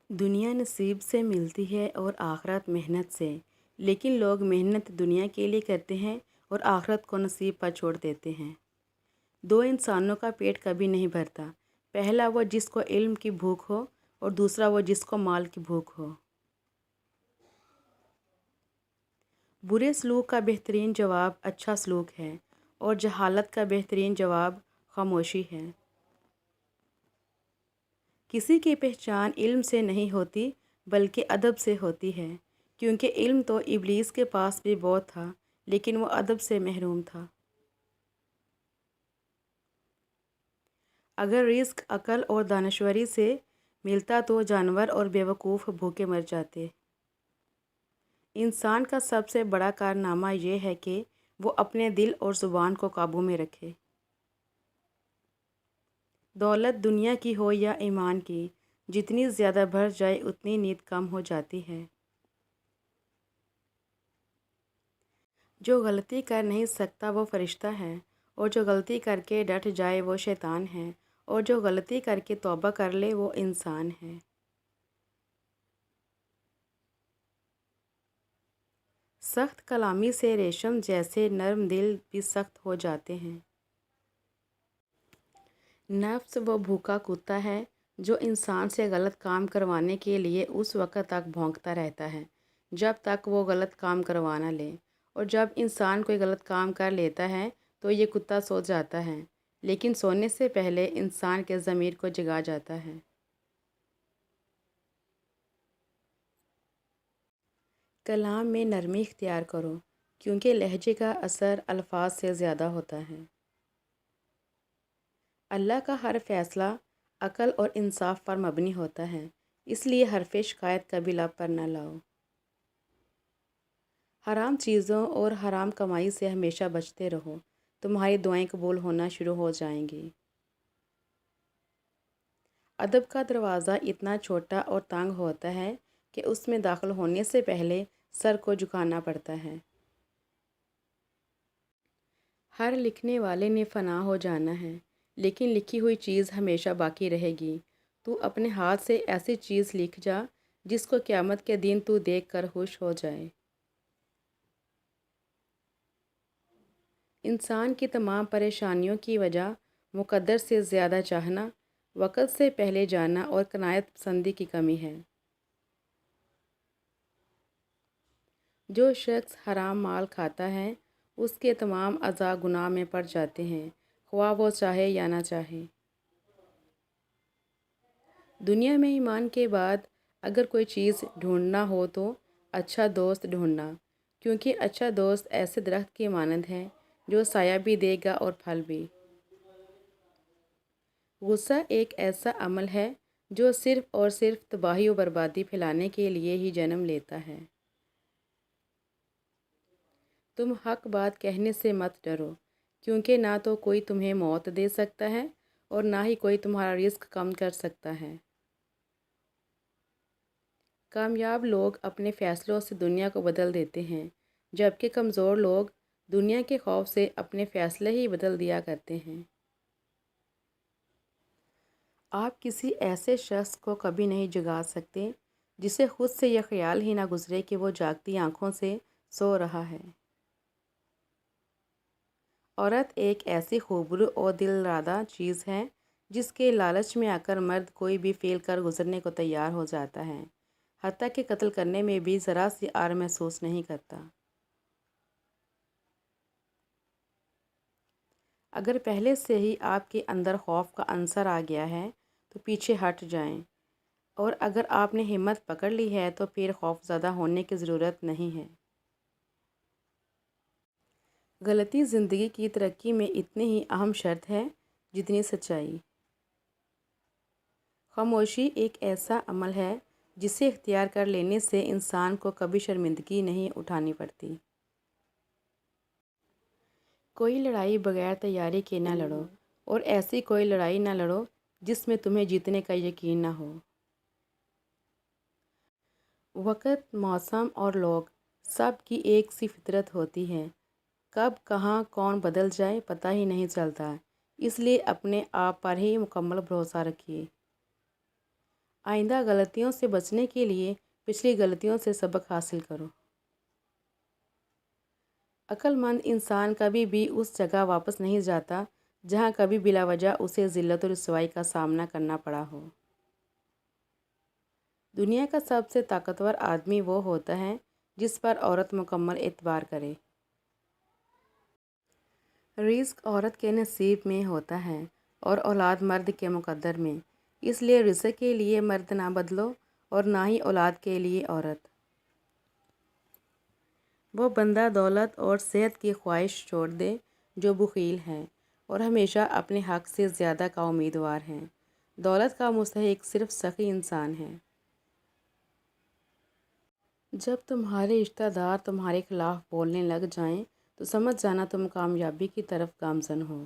دنیا نصیب سے ملتی ہے اور آخرت محنت سے، لیکن لوگ محنت دنیا کے لیے کرتے ہیں اور آخرت کو نصیب پر چھوڑ دیتے ہیں۔ دو انسانوں کا پیٹ کبھی نہیں بھرتا، پہلا وہ جس کو علم کی بھوک ہو اور دوسرا وہ جس کو مال کی بھوک ہو۔ برے سلوک کا بہترین جواب اچھا سلوک ہے اور جہالت کا بہترین جواب خاموشی ہے۔ کسی کی پہچان علم سے نہیں ہوتی بلکہ ادب سے ہوتی ہے، کیونکہ علم تو ابلیس کے پاس بھی بہت تھا لیکن وہ ادب سے محروم تھا۔ اگر رزق عقل اور دانشوری سے ملتا تو جانور اور بیوقوف بھوکے مر جاتے۔ انسان کا سب سے بڑا کارنامہ یہ ہے کہ وہ اپنے دل اور زبان کو قابو میں رکھے۔ دولت دنیا کی ہو یا ایمان کی، جتنی زیادہ بڑھ جائے اتنی نیند کم ہو جاتی ہے۔ جو غلطی کر نہیں سکتا وہ فرشتہ ہے، اور جو غلطی کر کے ڈٹ جائے وہ شیطان ہے، اور جو غلطی کر کے توبہ کر لے وہ انسان ہے۔ سخت کلامی سے ریشم جیسے نرم دل بھی سخت ہو جاتے ہیں۔ نفس وہ بھوکا کتا ہے جو انسان سے غلط کام کروانے کے لیے اس وقت تک بھونکتا رہتا ہے جب تک وہ غلط کام کروا نہ لے، اور جب انسان کوئی غلط کام کر لیتا ہے تو یہ کتا سو جاتا ہے، لیکن سونے سے پہلے انسان کے ضمیر کو جگا جاتا ہے۔ کلام میں نرمی اختیار کرو، کیونکہ لہجے کا اثر الفاظ سے زیادہ ہوتا ہے۔ اللہ کا ہر فیصلہ عقل اور انصاف پر مبنی ہوتا ہے، اس لیے حرف شکایت کبھی لب پر نہ لاؤ۔ حرام چیزوں اور حرام کمائی سے ہمیشہ بچتے رہو، تمہاری دعائیں قبول ہونا شروع ہو جائیں گی۔ ادب کا دروازہ اتنا چھوٹا اور تنگ ہوتا ہے کہ اس میں داخل ہونے سے پہلے سر کو جھکانا پڑتا ہے۔ ہر لکھنے والے نے فنا ہو جانا ہے، لیکن لکھی ہوئی چیز ہمیشہ باقی رہے گی۔ تو اپنے ہاتھ سے ایسی چیز لکھ جا جس کو قیامت کے دن تو دیکھ کر خوش ہو جائے۔ انسان کی تمام پریشانیوں کی وجہ مقدر سے زیادہ چاہنا، وقت سے پہلے جانا اور قناعت پسندی کی کمی ہے۔ جو شخص حرام مال کھاتا ہے اس کے تمام اعضاء گناہ میں پڑ جاتے ہیں، خواہ وہ چاہے یا نہ چاہے۔ دنیا میں ایمان کے بعد اگر کوئی چیز ڈھونڈنا ہو تو اچھا دوست ڈھونڈنا، کیونکہ اچھا دوست ایسے درخت کی مانند ہے جو سایہ بھی دے گا اور پھل بھی۔ غصہ ایک ایسا عمل ہے جو صرف اور صرف تباہی و بربادی پھیلانے کے لیے ہی جنم لیتا ہے۔ تم حق بات کہنے سے مت ڈرو، کیونکہ نہ تو کوئی تمہیں موت دے سکتا ہے اور نہ ہی کوئی تمہارا رزق کم کر سکتا ہے۔ کامیاب لوگ اپنے فیصلوں سے دنیا کو بدل دیتے ہیں، جبکہ کمزور لوگ دنیا کے خوف سے اپنے فیصلے ہی بدل دیا کرتے ہیں۔ آپ کسی ایسے شخص کو کبھی نہیں جگا سکتے جسے خود سے یہ خیال ہی نہ گزرے کہ وہ جاگتی آنکھوں سے سو رہا ہے۔ عورت ایک ایسی خوبرو اور دل رادہ چیز ہے جس کے لالچ میں آ کر مرد کوئی بھی فعل کر گزرنے کو تیار ہو جاتا ہے، حتیٰ کہ قتل کرنے میں بھی ذرا سی آر محسوس نہیں کرتا۔ اگر پہلے سے ہی آپ کے اندر خوف کا عنصر آ گیا ہے تو پیچھے ہٹ جائیں، اور اگر آپ نے ہمت پکڑ لی ہے تو پھر خوف زدہ ہونے کی ضرورت نہیں ہے۔ غلطی زندگی کی ترقی میں اتنی ہی اہم شرط ہے جتنی سچائی۔ خاموشی ایک ایسا عمل ہے جسے اختیار کر لینے سے انسان کو کبھی شرمندگی نہیں اٹھانی پڑتی۔ کوئی لڑائی بغیر تیاری کے نہ لڑو، اور ایسی کوئی لڑائی نہ لڑو جس میں تمہیں جیتنے کا یقین نہ ہو۔ وقت، موسم اور لوگ سب کی ایک سی فطرت ہوتی ہے، کب کہاں کون بدل جائے پتہ ہی نہیں چلتا، اس لیے اپنے آپ پر ہی مکمل بھروسہ رکھیے۔ آئندہ غلطیوں سے بچنے کے لیے پچھلی غلطیوں سے سبق حاصل کرو۔ عقل مند انسان کبھی بھی اس جگہ واپس نہیں جاتا جہاں کبھی بلا وجہ اسے ذلت و رسوائی کا سامنا کرنا پڑا ہو۔ دنیا کا سب سے طاقتور آدمی وہ ہوتا ہے جس پر عورت مکمل اعتبار کرے۔ رزق عورت کے نصیب میں ہوتا ہے اور اولاد مرد کے مقدر میں، اس لیے رزق کے لیے مرد نہ بدلو اور نہ ہی اولاد کے لیے عورت۔ وہ بندہ دولت اور صحت کی خواہش چھوڑ دے جو بخیل ہے اور ہمیشہ اپنے حق سے زیادہ کا امیدوار ہے۔ دولت کا مستحق صرف سخی انسان ہے۔ جب تمہارے رشتہ دار تمہارے خلاف بولنے لگ جائیں تو سمجھ جانا تم کامیابی کی طرف گامزن ہو۔